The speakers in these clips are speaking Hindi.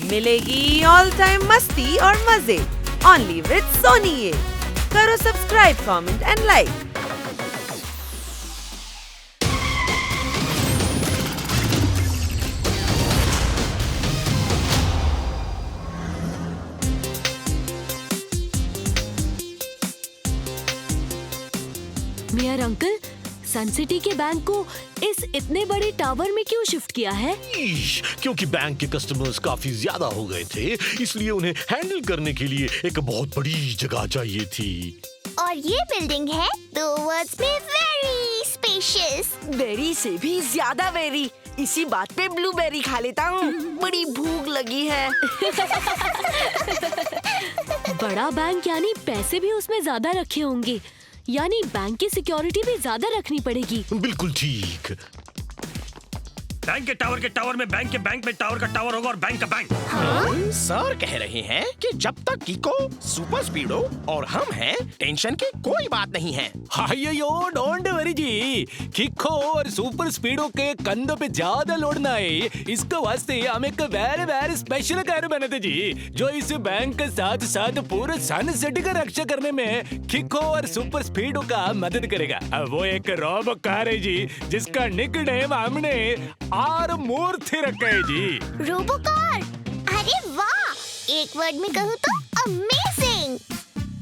मिलेगी ऑल टाइम मस्ती और मजे ओनली विद सोनी ये। करो subscribe, comment and like. Mayor uncle, sun city के बैंक को इस इतने बड़े टावर में क्यों शिफ्ट किया है? क्योंकि बैंक के कस्टमर्स काफी ज्यादा हो गए थे, इसलिए उन्हें हैंडल करने के लिए एक बहुत बड़ी जगह चाहिए थी। और ये बिल्डिंग है 2 वर्ड्स में वेरी स्पेशियस। बेरी से भी ज्यादा वेरी। इसी बात पे ब्लूबेरी खा लेता हूँ, बड़ी भूख लगी है। बड़ा बैंक यानी पैसे भी उसमें ज्यादा रखे होंगे, यानी बैंक की सिक्योरिटी भी ज्यादा रखनी पड़ेगी। बिल्कुल ठीक। बैंक के टावर में बैंक के बैंक में टावर का टावर होगा और बैंक का बैंक। सर कह रहे हैं कि जब तक किको, सुपर स्पीडो और हम हैं, टेंशन की कोई बात नहीं है। अयो डोंट वरी जी, किको और सुपर स्पीडो के कंधों पे ज्यादा लोड ना आए, इसके वास्ते हम एक वेरी वेरी स्पेशल कार बनाते जी, जो इस बैंक के साथ साथ पूरे सन सिटी का रक्षा करने में किको और सुपर स्पीडो का मदद करेगा। वो एक रोबो कार है जी, जिसका निकनेम हमने आर मूर्ति रखा है जी। रोबो कार, अरे वाह! एक वर्ड में कहूँ तो अमेजिंग।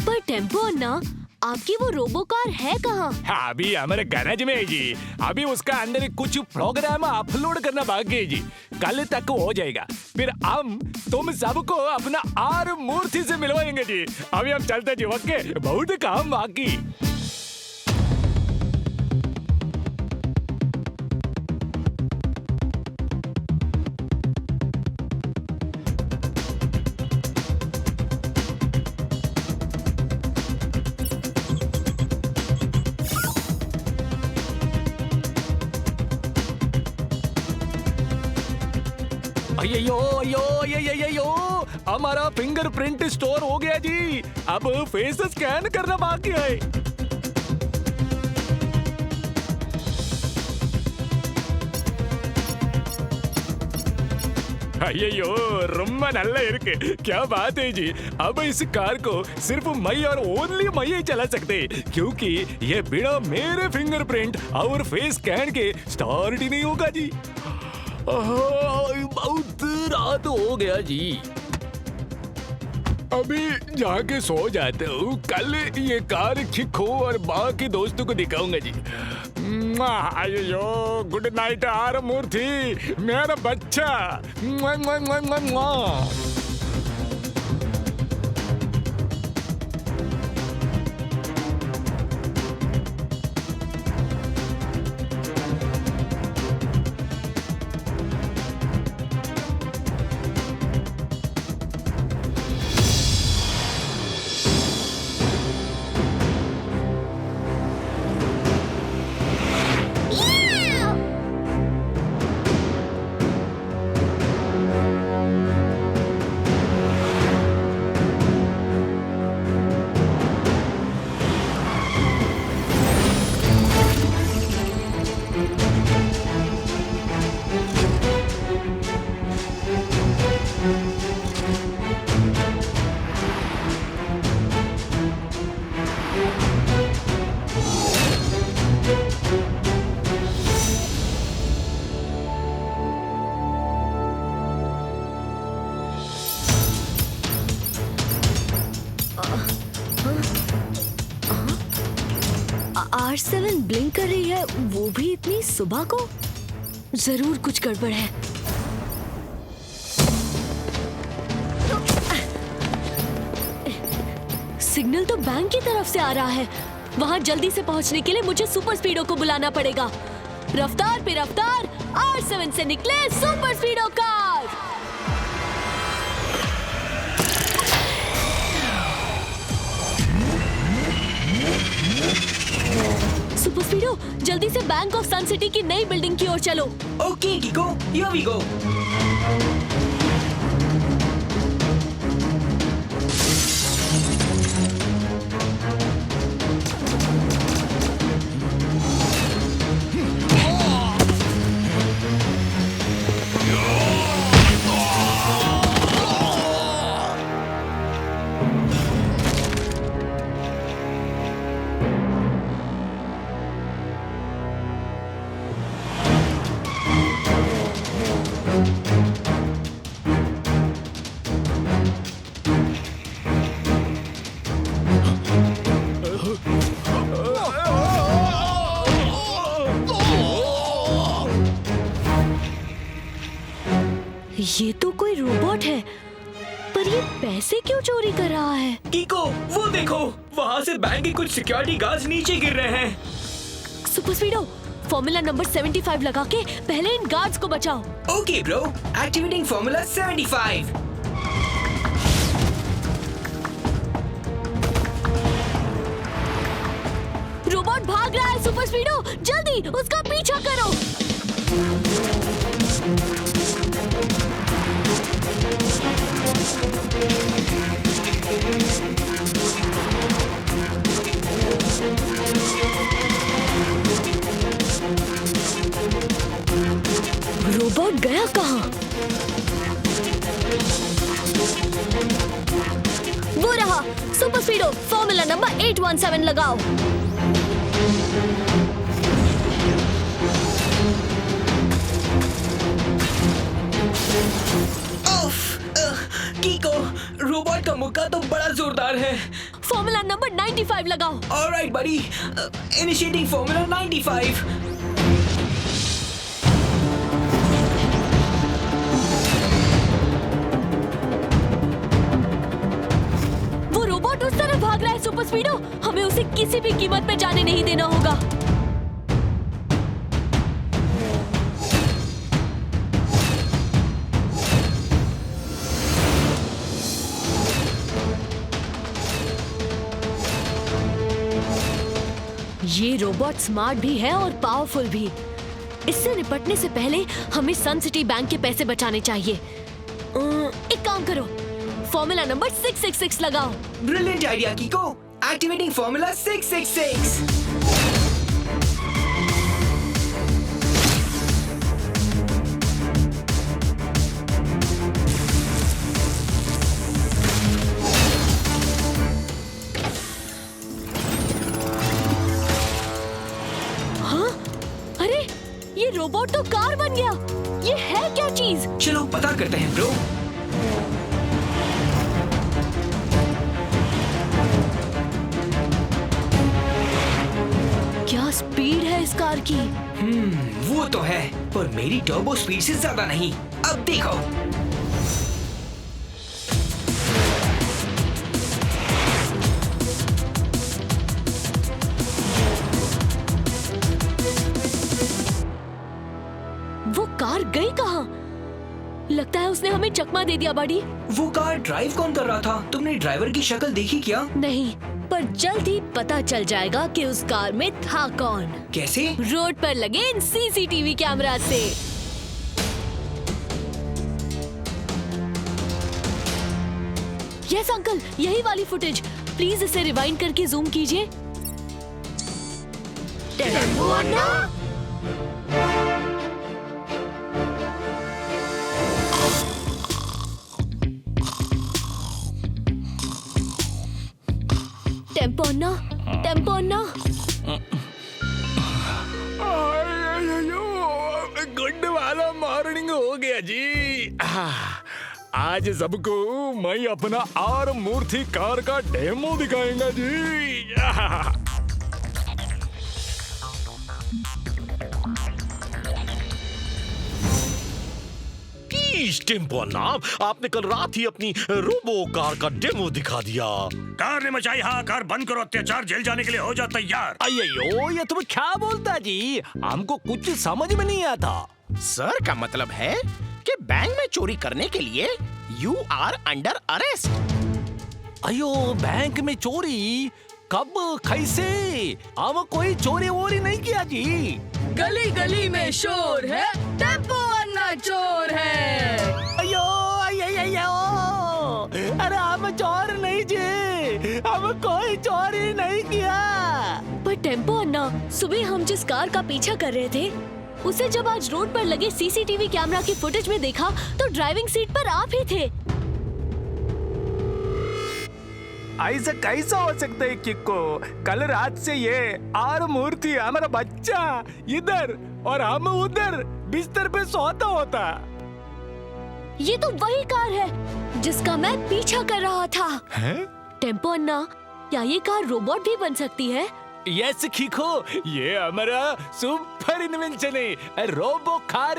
पर टेम्पो अन्ना, आपकी वो रोबो कार है कहाँ? अभी हमारे गैराज में है जी। अभी उसका अंदर कुछ प्रोग्राम अपलोड करना बाकी है जी, कल तक हो जाएगा। फिर हम तुम सबको अपना आर मूर्ति से मिलवाएंगे जी। अभी हम चलते जी, ओके? बहुत काम बाकी। अयो, हमारा फिंगरप्रिंट स्टोर हो गया जी। अब फेस स्कैन करना बाकी है। अयो रोम्मा नल्ला इरुक्कु, क्या बात है जी। अब इस कार को सिर्फ मैं और ओनली मैं ही चला सकते, क्योंकि ये बिना मेरे फिंगरप्रिंट और फेस स्कैन के स्टार्ट ही नहीं होगा जी। बहुत रात हो गया जी, अभी जाके सो जाते हूँ। कल ये कार खिखो और बाकी दोस्तों को दिखाऊंगा जी। अयो गुड नाइट आर मूर्ति, मेरा बच्चा। R7 ब्लिंक कर रही है, वो भी इतनी सुबह को। जरूर कुछ गड़बड़ है। सिग्नल तो बैंक की तरफ से आ रहा है। वहां जल्दी से पहुंचने के लिए मुझे सुपर स्पीडो को बुलाना पड़ेगा। रफ्तार पे रफ्तार, R7 से निकले सुपर स्पीडो कार। सुपर स्पीडो, जल्दी से बैंक ऑफ सन सिटी की नई बिल्डिंग की ओर चलो। Okay Kiko, here we go. ये तो कोई रोबोट है, पर ये पैसे क्यों चोरी कर रहा है? कीको, वो देखो, वहाँ से बैंक के कुछ सिक्योरिटी गार्ड्स नीचे गिर रहे हैं। सुपर स्पीडो, फॉर्मूला नंबर 75 लगा के पहले इन गार्ड्स को बचाओ। Okay bro, activating formula 75। Robot भाग रहा है सुपर स्पीडो, जल्दी उसका पीछा करो। रोबोट गया कहाँ? वो रहा। सुपर स्पीडो, फॉर्मूला नंबर 817 लगाओ। कीको, रोबोट का मुक्का तो बड़ा जोरदार है। फॉर्मूला नंबर 95 लगाओ। ऑलराइट बडी, इनिशिएटिंग फॉर्मूला 95। वो रोबोट उस तरफ भाग रहा है सुपर स्पीडो, हमें उसे किसी भी कीमत पे जाने नहीं देना होगा। ये रोबोट स्मार्ट भी है और पावरफुल भी। इससे निपटने से पहले हमें सन सिटी बैंक के पैसे बचाने चाहिए। एक काम करो, फॉर्मूला नंबर 666 लगाओ। Brilliant idea कीको, activating formula 666। ये रोबोट तो कार बन गया। ये है क्या चीज? चलो पता करते हैं ब्रो। क्या स्पीड है इस कार की? वो तो है, पर मेरी टर्बो स्पीड से ज्यादा नहीं। अब देखो। वो कार गई कहाँ? लगता है उसने हमें चकमा दे दिया बड़ी। वो कार ड्राइव कौन कर रहा था? तुमने ड्राइवर की शक्ल देखी क्या? नहीं, पर जल्द ही पता चल जाएगा कि उस कार में था कौन। कैसे? रोड पर लगे इन सीसीटीवी कैमरा से। यस अंकल, यही वाली फुटेज। प्लीज इसे रिवाइंड करके जूम कीजिए। टेम्पो अन्ना? टेम्पो अन्ना, टेम्पो अन्ना। गुड वाला मॉर्निंग हो गया जी। आज सबको मैं अपना आर मूर्ति कार का डेमो दिखाएंगा जी। टेम्पो नाम, आपने कल रात ही अपनी रोबो कार का डेमो दिखा दिया। कार ने मचाई हाहाकार, बंद करो अत्याचार, जेल जाने के लिए हो जा तैयार। अयो, ये तुम क्या बोलता जी? हमको कुछ समझ में नहीं आता। सर का मतलब है कि बैंक में चोरी करने के लिए यू आर अंडर अरेस्ट। अयो, बैंक में चोरी? कब, कैसे? हम कोई चोरी वोरी नहीं किया जी। गली गली में शोर है, टेम्पो अन्ना चोर है। अयो, अयो, अरे हम चोर नहीं जी, हम कोई चोरी नहीं किया। पर टेम्पो अन्ना, सुबह हम जिस कार का पीछा कर रहे थे, उसे जब आज रोड पर लगे सीसीटीवी कैमरा की फुटेज में देखा तो ड्राइविंग सीट पर आप ही थे। ऐसा कैसा हो सकता है किक्को? कल रात से ये आर मूर्ति हमारा बच्चा इधर और हम उधर बिस्तर पे सोता होता। ये तो वही कार है जिसका मैं पीछा कर रहा था। हैं? टेम्पो अन्ना, क्या ये कार रोबोट भी बन सकती है? यस खीखो, ये हमारा सुपर इन्वेंशन है, रोबो कार।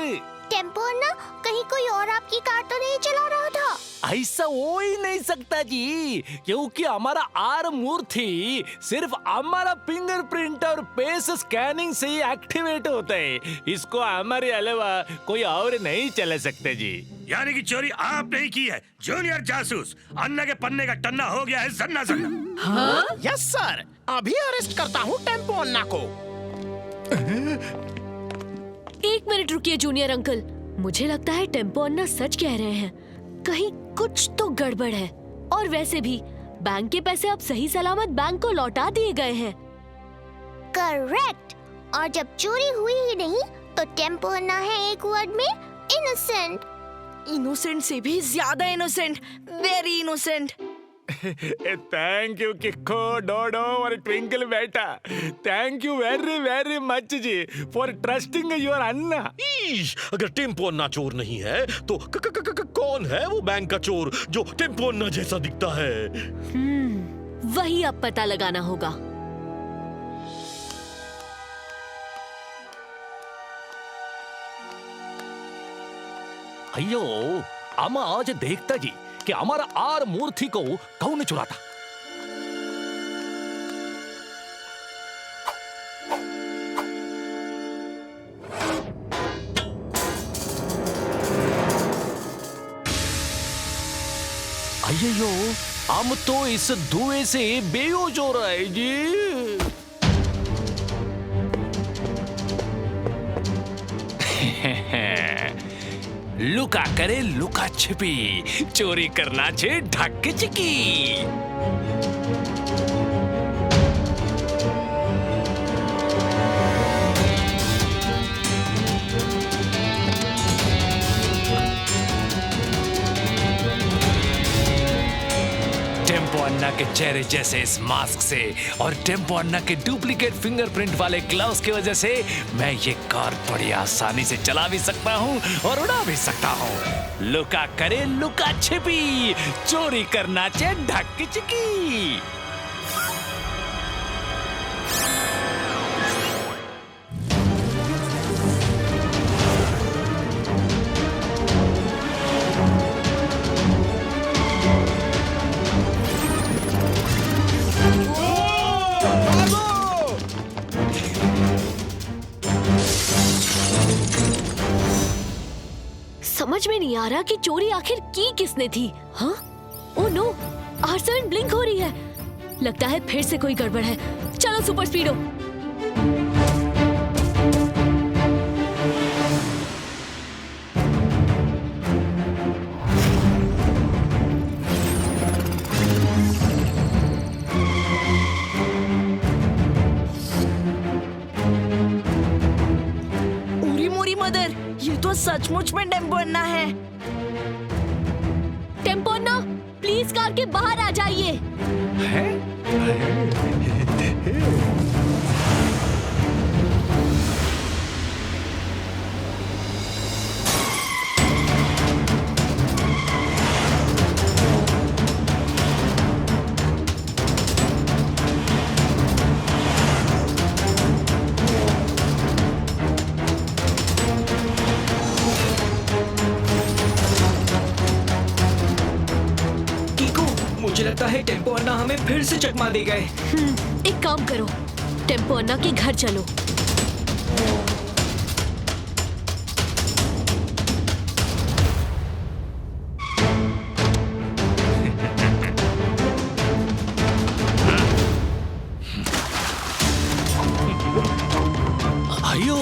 टेम्पो अन्ना, कहीं कोई और आपकी कार तो नहीं चला रहा था? ऐसा हो ही नहीं सकता जी, क्योंकि हमारा आर मूर्ति सिर्फ हमारा फिंगरप्रिंट और फेस स्कैनिंग से ही एक्टिवेट होता है। इसको हमारे अलावा कोई और नहीं चला सकता जी। यानी कि चोरी आपने ही की है, जूनियर जासूस। अन्ना के पन्ने का टन्ना हो गया है जन्ना जन्ना। यस सर, अभी अरेस्ट करता हूँ टेम्पो अन्ना को। एक मिनट रुकिए जूनियर अंकल, मुझे लगता है टेम्पो अन्ना सच कह रहे हैं। कहीं कुछ तो गड़बड़ है। और वैसे भी बैंक के पैसे अब सही सलामत बैंक को लौटा दिए गए हैं। करेक्ट। और जब चोरी हुई ही नहीं तो टेम्पो अन्ना है एक वर्ड में इनोसेंट। इनोसेंट से भी ज्यादा innocent, very innocent. Thank you Kicko, Dodo और ट्विंकल बेटा। Thank you very very much जी फॉर ट्रस्टिंग योर अन्ना। ईश, अगर टेम्पो अन्ना चोर नहीं है तो कौन है वो बैंक का चोर जो टेम्पो अन्ना जैसा दिखता है? वही अब पता लगाना होगा। अयो, आमा आज देखता जी कि हमारा आर मूर्ति को कौन चुराता। अयो, हम तो इस धुएं से बेहोश हो रहा है जी। लुका करे लुका छिपी, चोरी करना छे ढक चिकी। टेम्पो अन्ना के चेहरे जैसे इस मास्क से और टेम्पो अन्ना के डुप्लीकेट फिंगरप्रिंट वाले ग्लव्स की वजह से मैं ये कार बड़ी आसानी से चला भी सकता हूँ और उड़ा भी सकता हूँ। लुका करे लुका छिपी, चोरी करना चे ढक चिकी। समझ में नहीं आ रहा कि चोरी आखिर की किसने थी। हाँ? ओह नो, R7 ब्लिंक हो रही है। लगता है फिर से कोई गड़बड़ है। चलो सुपर स्पीडो। उरी मोरी मदर, ये तो सचमुच में टेम्पो अन्ना है। टेम्पो अन्ना, प्लीज कार के बाहर आ जाइए। मुझे लगता है टेम्पो अन्ना हमें फिर से चकमा दे गए। एक काम करो, टेम्पो अन्ना के घर चलो। अयो,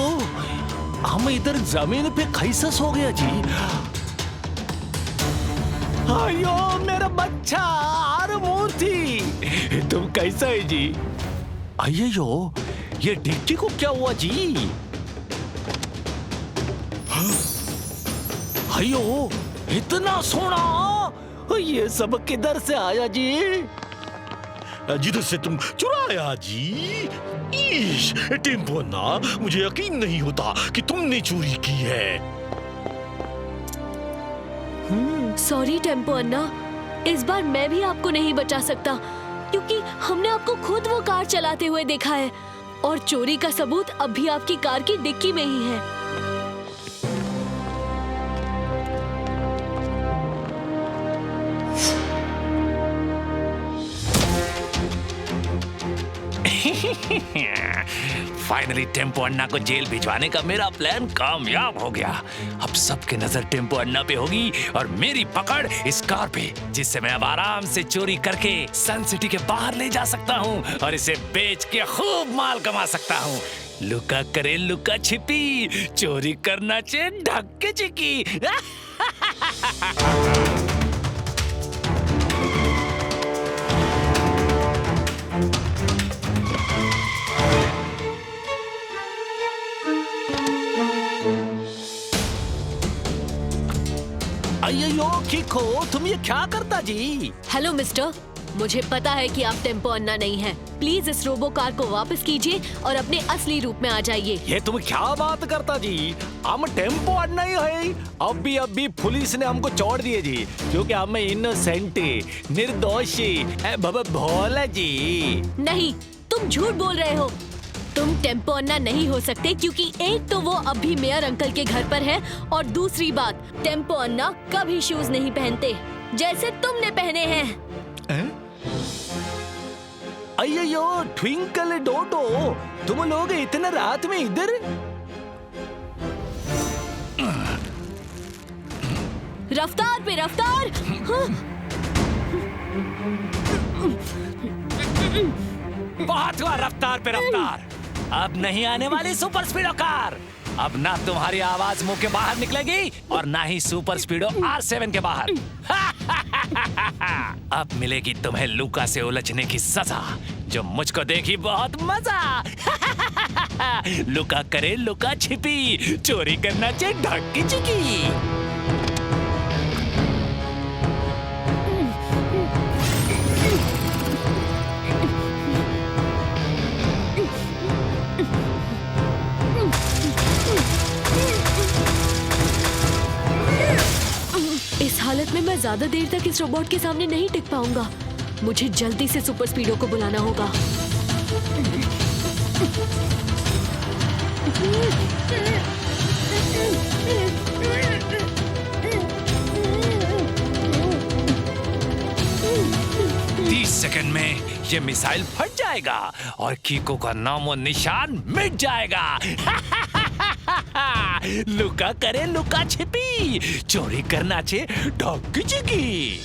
हम इधर जमीन पे कैसा सो गया जी? अयो मेरा बच्चा आर मूर्ति, तुम कैसा है जी? अयो, ये डिक्की को क्या हुआ जी? अयो, इतना सोना, ये सब किधर से आया जी? जिधर से तुम चुराया जी। ईश, टेम्पो अन्ना, मुझे यकीन नहीं होता कि तुमने चोरी की है। सॉरी टेम्पो अन्ना, इस बार मैं भी आपको नहीं बचा सकता क्योंकि हमने आपको खुद वो कार चलाते हुए देखा है और चोरी का सबूत अब भी आपकी कार की डिक्की में ही है। फाइनली टेम्पो अन्ना को जेल भिजवाने का मेरा प्लान कामयाब हो गया। अब सबकी नजर टेम्पो अन्ना पे होगी और मेरी पकड़ इस कार पे, जिससे मैं अब आराम से चोरी करके सन सिटी के बाहर ले जा सकता हूँ और इसे बेच के खूब माल कमा सकता हूँ। लुका करे लुका छिपी, चोरी करना चे ढक के चिकी। अयो किको, तुम ये क्या करता जी? हेलो मिस्टर, मुझे पता है कि आप टेम्पो अन्ना नहीं हैं। प्लीज इस रोबो कार को वापस कीजिए और अपने असली रूप में आ जाइए। ये तुम क्या बात करता जी? हम टेम्पो अन्ना ही है। अभी पुलिस ने हमको छोड़ दिए जी, क्योंकि हम इनोसेंट, निर्दोषी भोला जी। नहीं, तुम झूठ बोल रहे हो। तुम टेम्पो अन्ना नहीं हो सकते, क्योंकि एक तो वो अभी मेयर अंकल के घर पर है और दूसरी बात, टेम्पो अन्ना कभी शूज नहीं पहनते जैसे तुमने पहने हैं। अयो ट्विंकल डोडो, तुम लोग इतना रात में इधर? रफ्तार पे रफ्तार। हाँ। बहुत हुआ रफ्तार पे रफ्तार। अब नहीं आने वाली सुपर स्पीडो कार। अब ना तुम्हारी आवाज मुंह के बाहर निकलेगी और ना ही सुपर स्पीडो R7 के बाहर। अब मिलेगी तुम्हें लुका से उलझने की सजा, जो मुझको देखी बहुत मजा। लुका करे लुका छिपी, चोरी करना चाहिए ढक्की चिकी। इस हालत में मैं ज्यादा देर तक इस रोबोट के सामने नहीं टिक पाऊंगा। मुझे जल्दी से सुपर स्पीडो को बुलाना होगा। सेकंड में ये मिसाइल फट जाएगा और कीको का नामो निशान मिट जाएगा। लुका करे लुका छिपी, चोरी करना चे ढक्की चिकी।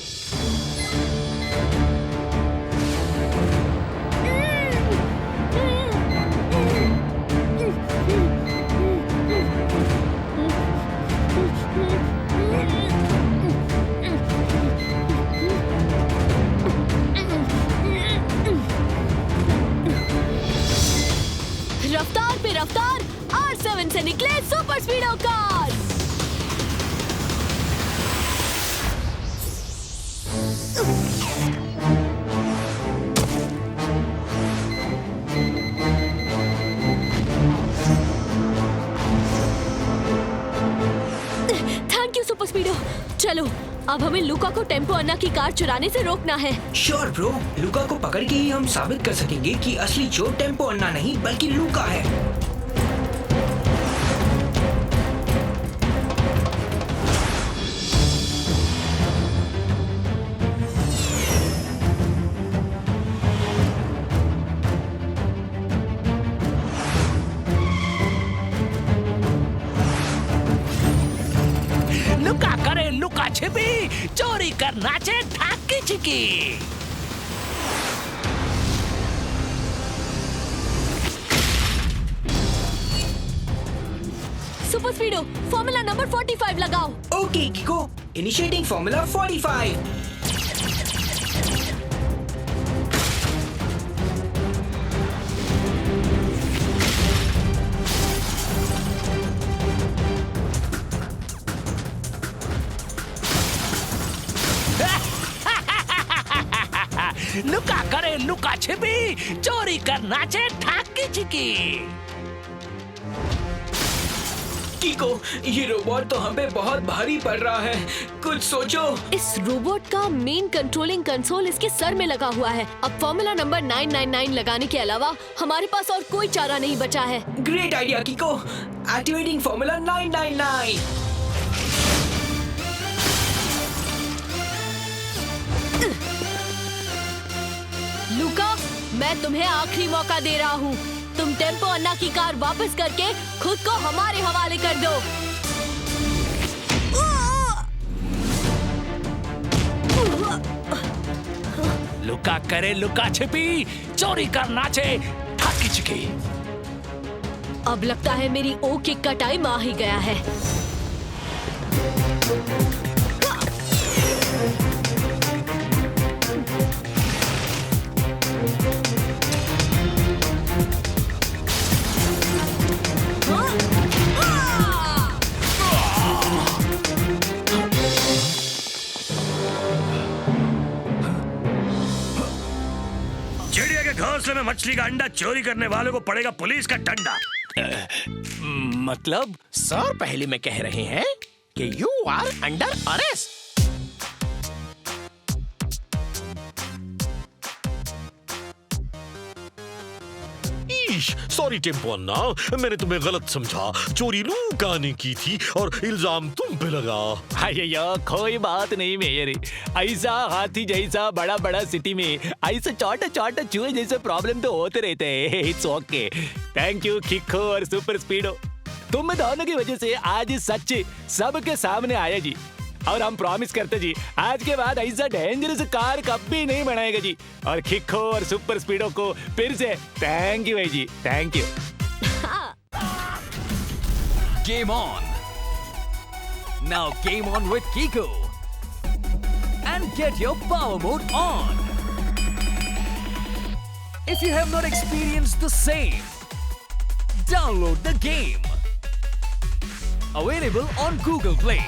रफ्तार पे रफ्तार, R7 से निकले super Speedo car. Thank you super Speedo. चलो, अब हमें लुका को टेम्पो अन्ना की कार चुराने से रोकना है। श्योर ब्रो, लुका को पकड़ के ही हम साबित कर सकेंगे कि असली चोर टेम्पो अन्ना नहीं बल्कि लुका है। लुका करे लुका छिपी, चोरी करना चे ढक्की चिकी। सुपर स्पीडो, फॉर्मूला नंबर 45 लगाओ। Okay किको, initiating formula 45। लुका करे लुका छिपी, चोरी करना चे ढक्की चिकी। किको, ये रोबोट तो हम पे बहुत भारी पड़ रहा है, कुछ सोचो। इस रोबोट का मेन कंट्रोलिंग कंसोल इसके सर में लगा हुआ है। अब फॉर्मूला नंबर 999 लगाने के अलावा हमारे पास और कोई चारा नहीं बचा है। Great idea किको, activating formula 999। लुका, मैं तुम्हें आखिरी मौका दे रहा हूँ। तुम टेम्पो अन्ना की कार वापस करके खुद को हमारे हवाले कर दो। लुका करे लुका छिपी, चोरी कर नाचे ठाकी चिकी। अब लगता है मेरी ओ किक का टाइम आ ही गया है। चिड़िया के घोंसले में मछली का अंडा चोरी करने वालों को पड़ेगा पुलिस का डंडा। मतलब सर पहले में कह रहे हैं कि you are under arrest. Sorry tempo Anna, मैंने तुम्हें गलत समझा। चोरी लूका ने की थी और इल्जाम तुम पे लगा। अय्यो कोई बात नहीं मेरे, ऐसा हाथी जैसा बड़ा बड़ा सिटी में ऐसे छोटे छोटे चूहे जैसे प्रॉब्लम तो होते रहते हैं। It's okay. थैंक यू किको और सुपर स्पीडो, तुम दोनों की वजह से आज सच सबके सामने आया जी। और हम प्रॉमिस करते जी आज के बाद ऐसा डेंजरस कार कभी नहीं बनाएगा जी। और किको और सुपर स्पीडो को फिर से थैंक यू भाई जी, thank you. Game on! Now game on with Kiko! And get your power mode on! If you have not experienced the same, download the game! Available on Google Play.